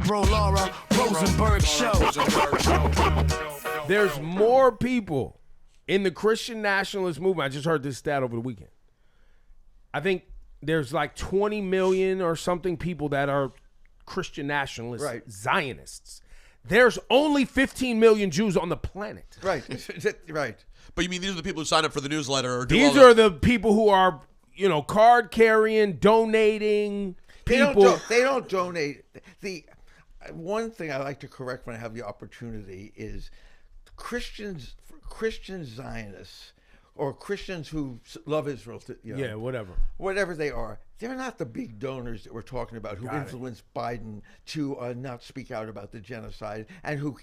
Ebro, Laura, Rosenberg show. There's more people in the Christian nationalist movement. I just heard this stat over the weekend. I think there's like 20 million or something people that are Christian nationalists, Right. Zionists. There's only 15 million Jews on the planet. Right. Right. But you mean these are the people who sign up for the newsletter? Or do These are the people who are, card carrying, donating people. They don't donate. The one thing I like to correct when I have the opportunity is Christian Zionists or Christians who love Israel. Whatever they are, they're not the big donors that we're talking about who influenced Biden to not speak out about the genocide, and who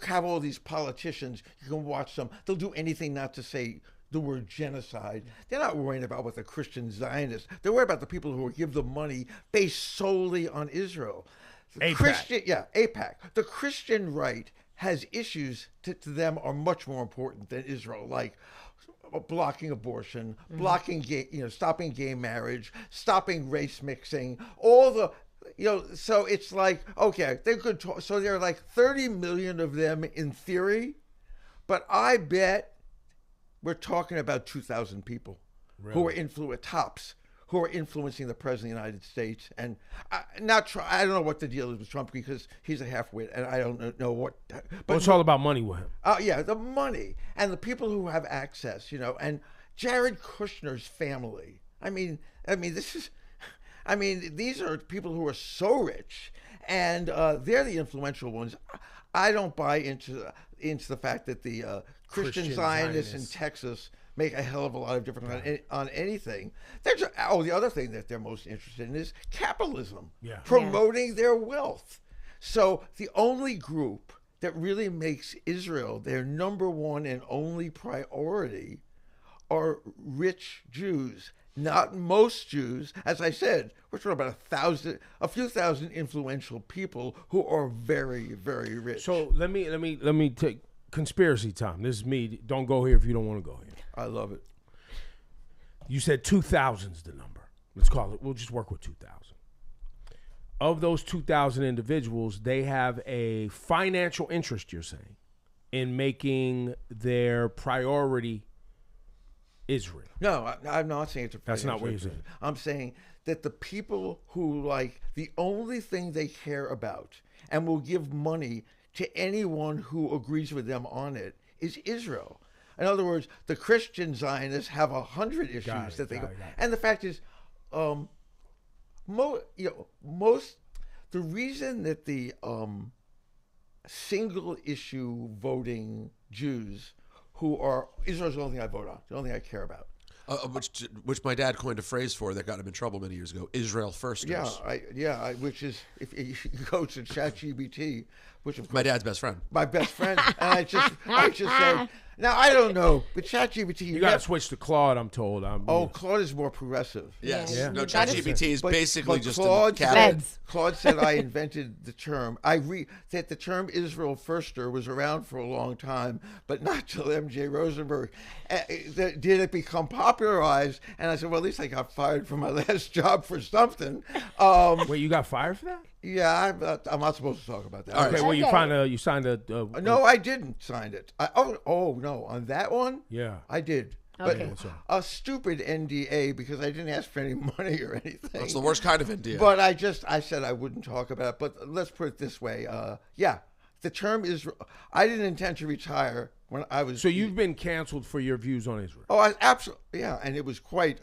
have all these politicians. You can watch them; they'll do anything not to say the word genocide. They're not worrying about what the Christian Zionists. They're worried about the people who will give them money based solely on Israel. AIPAC. The Christian right has issues to them are much more important than Israel, like blocking abortion, blocking stopping gay marriage, stopping race mixing, all the, so it's like, okay, they could talk, so there are like 30 million of them in theory, but I bet we're talking about 2,000 people who are tops, who are influencing the president of the United States. And I don't know what the deal is with Trump because he's a half-wit and I don't know what. But it's all about money with him. Yeah, the money and the people who have access, and Jared Kushner's family. These are people who are so rich and they're the influential ones. I don't buy into the fact that the Christian Zionists in Texas make a hell of a lot of difference on anything. The other thing that they're most interested in is capitalism, promoting their wealth. So the only group that really makes Israel their number one and only priority are rich Jews. Not most Jews. As I said, we're talking about a few thousand influential people who are very, very rich. So let me take conspiracy time. This is me. Don't go here if you don't want to go here. I love it. You said 2,000 is the number. Let's call it. We'll just work with 2,000. Of those 2,000 individuals, they have a financial interest, you're saying, in making their priority Israel. No, I'm not saying it's a financial. That's not what you're saying. I'm saying that the people who the only thing they care about and will give money to anyone who agrees with them on it is Israel. In other words, the Christian Zionists have 100 issues that they go. And the fact is, the reason that the single issue voting Jews who are Israel's the only thing I vote on, the only thing I care about. Which my dad coined a phrase for that got him in trouble many years ago. Israel firsters. Which is if you go to ChatGPT, which of course, my dad's best friend. My best friend, and I just said. Now I don't know, but ChatGPT. You got to switch to Claude. I'm told. Claude is more progressive. Yes. Yeah. No, ChatGPT is basically but just Claude a cat. Claude said I invented the term. That the term Israel firster was around for a long time, but not till M.J. Rosenberg did it become popularized. And I said, well, at least I got fired from my last job for something. Wait, you got fired for that? Yeah, I'm not supposed to talk about that. Okay, well, you signed a. No, I didn't sign it. No, on that one. Yeah, I did. Okay. But a stupid NDA because I didn't ask for any money or anything. That's the worst kind of NDA. But I said I wouldn't talk about it. But let's put it this way. The term Israel. I didn't intend to retire when I was. So you've been canceled for your views on Israel. Oh, absolutely. Yeah, and it was quite.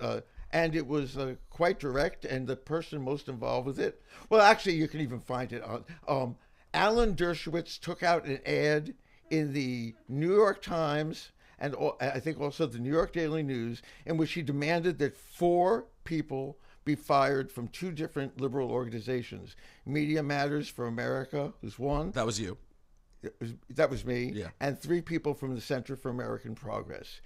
Quite direct, and the person most involved with it. Well, actually, you can even find it on. Alan Dershowitz took out an ad in the New York Times and I think also the New York Daily News, in which he demanded that 4 people be fired from 2 different liberal organizations. Media Matters for America was one. That was you. That was me. Yeah. And 3 people from the Center for American Progress.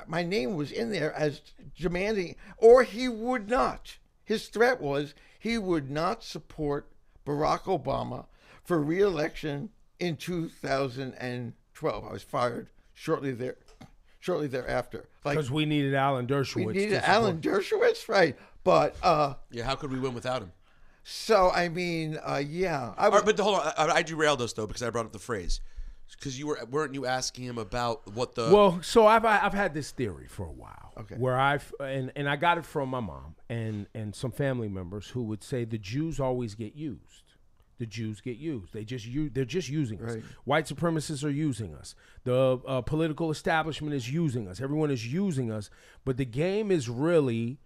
My name was in there as demanding, or he would not. His threat was he would not support Barack Obama for re-election in 2012. I was fired shortly thereafter. Because we needed Alan Dershowitz. We needed Alan Dershowitz, right? But how could we win without him? So I mean, yeah. I All would, right, but hold on, I derailed us though because I brought up the phrase. Because weren't you asking him about what the Well, so I've had this theory for a while. Okay. Where and I got it from my mom and some family members who would say the Jews always get used. The Jews get used. They're just using us. Right. White supremacists are using us. The political establishment is using us. Everyone is using us. But the game is really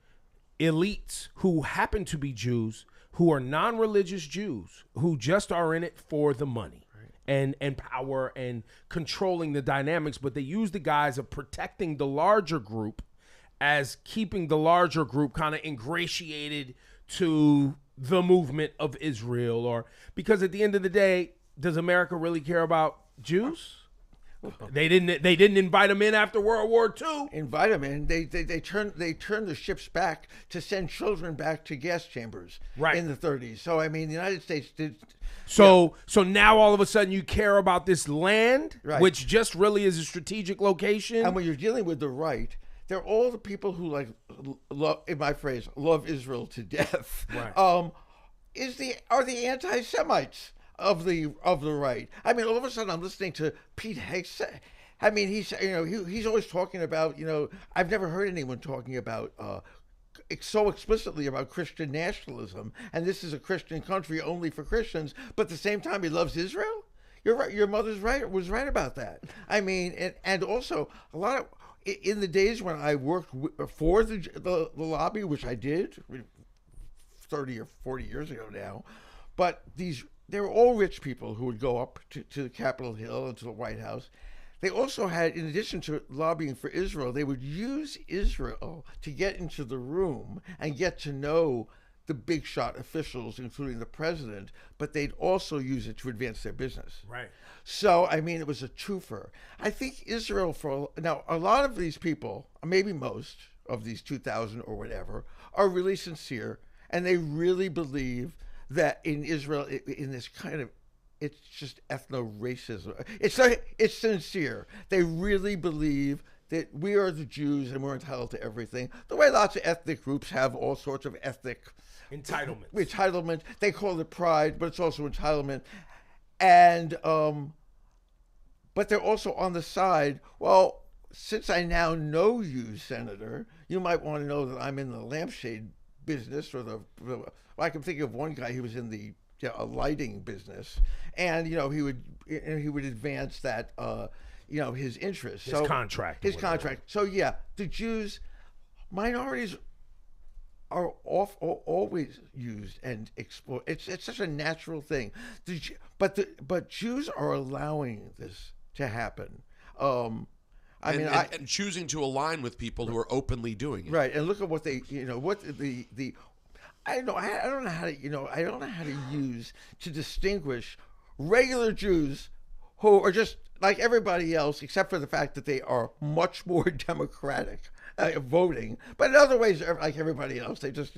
elites who happen to be Jews, who are non-religious Jews, who just are in it for the money. And power and controlling the dynamics, but they use the guise of protecting the larger group as keeping the larger group kind of ingratiated to the movement of Israel, or because at the end of the day, does America really care about Jews? They didn't invite them in after World War II. invite them in. They turn the ships back to send children back to gas chambers Right. in the 30s. So I mean, the United States did. So now all of a sudden you care about this land, Right. which just really is a strategic location. And when you're dealing with the right, they're all the people who love, in my phrase, love Israel to death. Right. Are the anti-Semites of the right? I mean, all of a sudden I'm listening to Pete Hegseth. I mean, he's always talking about, I've never heard anyone talking about so explicitly about Christian nationalism, and this is a Christian country only for Christians, but at the same time he loves Israel. You're right. Your mother's was right about that. I mean, and also a lot of in the days when I worked for the lobby, which I did 30 or 40 years ago now, but they were all rich people who would go up to Capitol Hill and to the White House. They also had, in addition to lobbying for Israel, they would use Israel to get into the room and get to know the big shot officials, including the president, but they'd also use it to advance their business. Right. So, I mean, it was a twofer. I think Israel, now, a lot of these people, maybe most of these 2,000 or whatever, are really sincere, and they really believe that in Israel, in this kind of, it's just ethno-racism. It's sincere. They really believe that we are the Jews and we're entitled to everything. The way lots of ethnic groups have all sorts of ethnic entitlement. They call it pride, but it's also entitlement. And but they're also on the side. Well, since I now know you, Senator, you might want to know that I'm in the lampshade business, or I can think of one guy who was in the a lighting business, and he would advance that his interests, His contract. So yeah, the Jews, minorities are always used and explored. It's such a natural thing. But Jews are allowing this to happen. And choosing to align with people who are openly doing it. Right, and look at what they, what the I don't know how to use to distinguish regular Jews who are just like everybody else, except for the fact that they are much more democratic voting. But in other ways, like everybody else, they just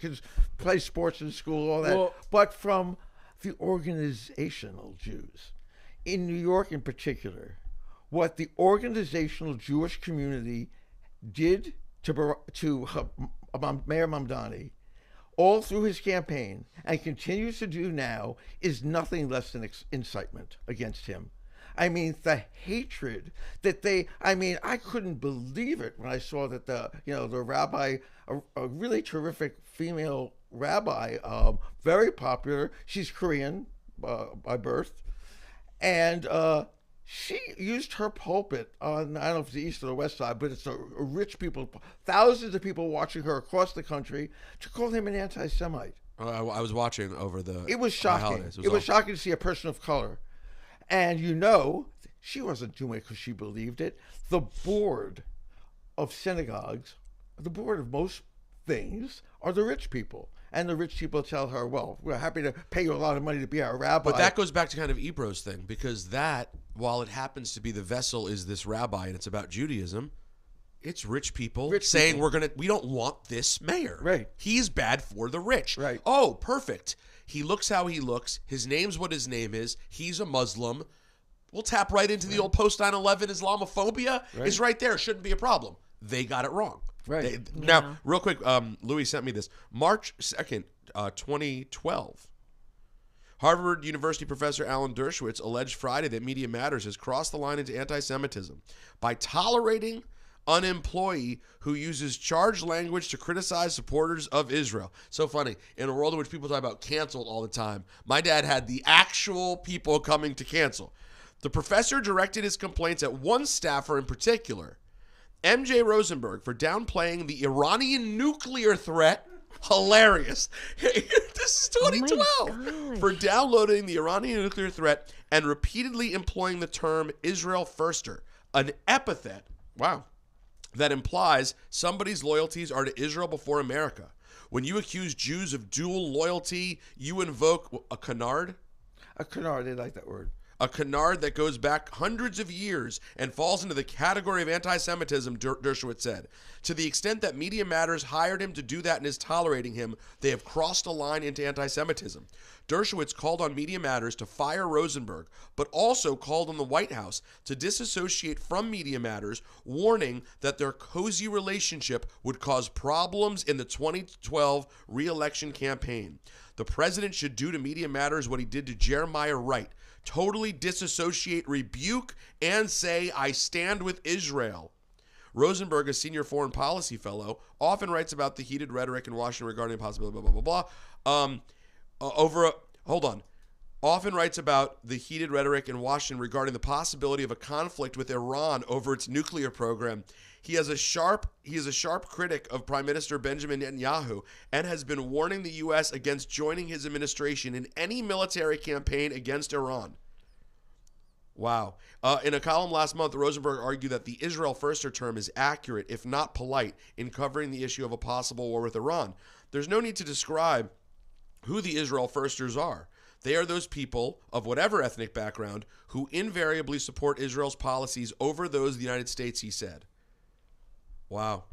kids play sports in school, all that. But from the organizational Jews in New York, in particular, what the organizational Jewish community did to Mayor Mamdani all through his campaign and continues to do now is nothing less than incitement against him. I mean, the hatred that I couldn't believe it when I saw that the rabbi, a really terrific female rabbi, very popular. She's Korean by birth, and she used her pulpit on, I don't know if it's the east or the west side, but it's a rich people, thousands of people watching her across the country, to call him an anti-Semite. I was watching over the It was shocking. holidays. It was shocking to see a person of color. And she wasn't doing it because she believed it. The board of synagogues, the board of most things, are the rich people. And the rich people tell her, well, we're happy to pay you a lot of money to be our rabbi. But that goes back to kind of Ebro's thing, because that, while it happens to be the vessel is this rabbi and it's about Judaism, it's rich people saying we don't want this mayor. Right. He's bad for the rich. Right. Oh, perfect. He looks how he looks. His name's what his name is. He's a Muslim. We'll tap right into the old post 9/11 Islamophobia. Right. It's right there. Shouldn't be a problem. They got it wrong. Right. Now, real quick, Louis sent me this. March 2nd, 2012. Harvard University professor Alan Dershowitz alleged Friday that Media Matters has crossed the line into anti-Semitism by tolerating an employee who uses charged language to criticize supporters of Israel. So funny. In a world in which people talk about canceled all the time, my dad had the actual people coming to cancel. The professor directed his complaints at one staffer in particular, MJ Rosenberg, for downplaying the Iranian nuclear threat. Hilarious. This is 2012. For downloading the Iranian nuclear threat and repeatedly employing the term Israel firster, an epithet, wow, that implies somebody's loyalties are to Israel before America. When you accuse Jews of dual loyalty, you invoke a canard. A canard, they like that word. A canard that goes back hundreds of years and falls into the category of anti-Semitism, Dershowitz said. To the extent that Media Matters hired him to do that and is tolerating him, they have crossed a line into anti-Semitism. Dershowitz called on Media Matters to fire Rosenberg, but also called on the White House to disassociate from Media Matters, warning that their cozy relationship would cause problems in the 2012 re-election campaign. The president should do to Media Matters what he did to Jeremiah Wright, totally disassociate, rebuke, and say, I stand with Israel. Rosenberg, a senior foreign policy fellow, often writes about the heated rhetoric in Washington regarding the possibility, blah, blah, blah, blah. Often writes about the heated rhetoric in Washington regarding the possibility of a conflict with Iran over its nuclear program. He is a sharp critic of Prime Minister Benjamin Netanyahu and has been warning the U.S. against joining his administration in any military campaign against Iran. Wow. In a column last month, Rosenberg argued that the Israel firster term is accurate, if not polite, in covering the issue of a possible war with Iran. There's no need to describe who the Israel firsters are. They are those people of whatever ethnic background who invariably support Israel's policies over those of the United States, he said. Wow.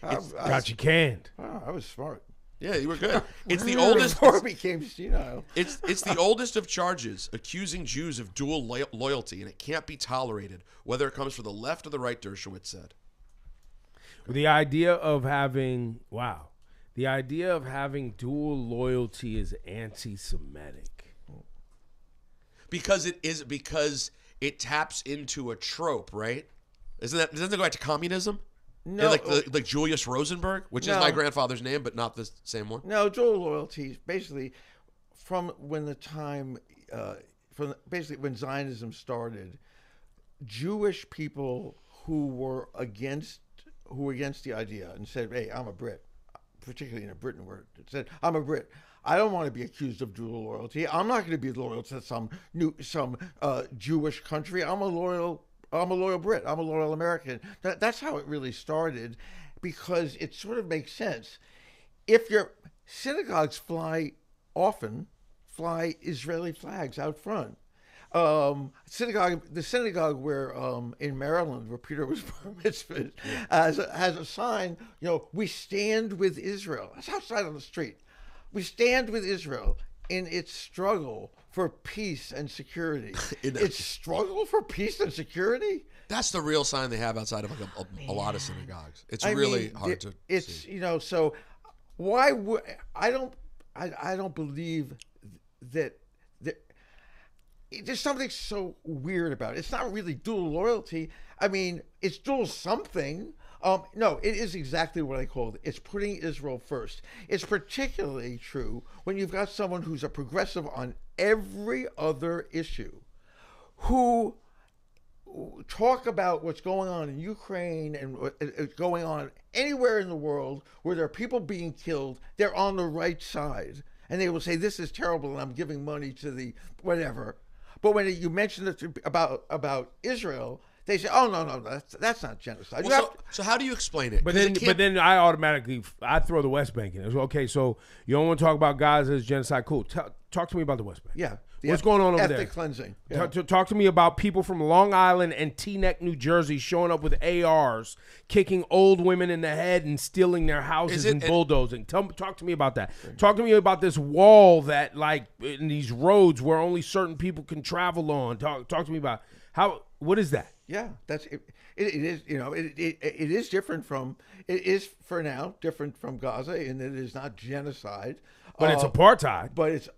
Got you canned. Wow, I was smart. Yeah, you were good. It's the oldest. Before it became senile. It's the oldest of charges accusing Jews of dual loyalty, and it can't be tolerated, whether it comes from the left or the right, Dershowitz said. The idea of having dual loyalty is anti-Semitic. Because it taps into a trope, right? Doesn't that go back to communism? No, like Julius Rosenberg, which is my grandfather's name, but not the same one. No, dual loyalties basically from when when Zionism started, Jewish people who were against the idea and said, "Hey, I'm a Brit," particularly in Britain, where it said, "I'm a Brit. I don't want to be accused of dual loyalty. I'm not going to be loyal to some Jewish country. I'm a loyal Brit. I'm a loyal American." That's how it really started, because it sort of makes sense. If your synagogues often fly Israeli flags out front. The synagogue where in Maryland, where Peter was bar mitzvahed, has a sign. We stand with Israel. That's outside on the street. We stand with Israel in its struggle for peace and security. Its struggle for peace and security? That's the real sign they have outside of a lot of synagogues. It's really hard to see. So why would I don't believe that there's something so weird about it. It's not really dual loyalty. I mean, it's dual something. No, it is exactly what I called it. It's putting Israel first. It's particularly true when you've got someone who's a progressive on every other issue, who talk about what's going on in Ukraine and what's going on anywhere in the world where there are people being killed. They're on the right side. And they will say, this is terrible, and I'm giving money to the whatever. But when you mention it about Israel, they say, "Oh no, that's not genocide." Well, so how do you explain it? But then I automatically throw the West Bank in. Okay, so you don't want to talk about Gaza as genocide? Cool. Talk to me about the West Bank. Yeah. What's going on over there? Ethnic cleansing. Yeah. Talk to me about people from Long Island and Teaneck, New Jersey, showing up with ARs, kicking old women in the head and stealing their houses and bulldozing. Talk to me about that. Talk to me about this wall that, like, in these roads where only certain people can travel on. Talk to me about what is that? Yeah, that's it. It is, it is different from. It is for now different from Gaza in that it is not genocide. But it's apartheid. But it's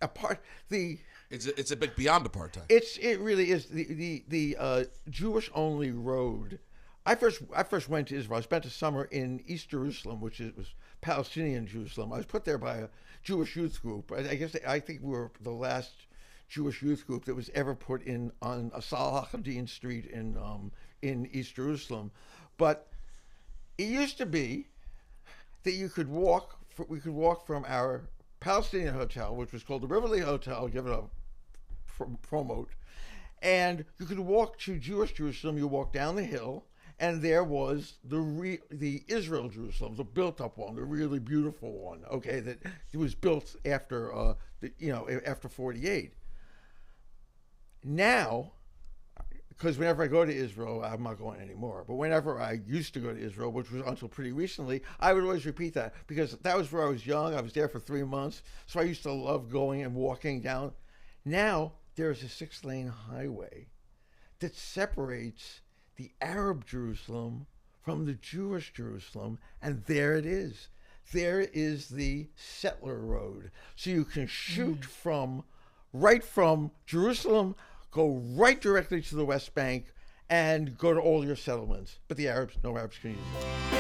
apart. It's a bit beyond apartheid. It really is the Jewish only road. I first went to Israel. I spent a summer in East Jerusalem, which was Palestinian Jerusalem. I was put there by a Jewish youth group. I think we were the last Jewish youth group that was ever put on a Salah Hadin street in East Jerusalem. But it used to be that we could walk from our Palestinian hotel, which was called the Riverly Hotel, give it a promote, and you could walk to Jewish Jerusalem. You walk down the hill, and there was the Israel Jerusalem, the built-up one, the really beautiful one. Okay, that it was built after after 48. Now, because whenever I go to Israel, I'm not going anymore, but whenever I used to go to Israel, which was until pretty recently, I would always repeat that because that was where I was young. I was there for 3 months, so I used to love going and walking down. Now, there is a 6-lane highway that separates the Arab Jerusalem from the Jewish Jerusalem, and there it is. There is the settler road. So you can shoot right from Jerusalem, go right directly to the West Bank, and go to all your settlements. But no Arabs can use it.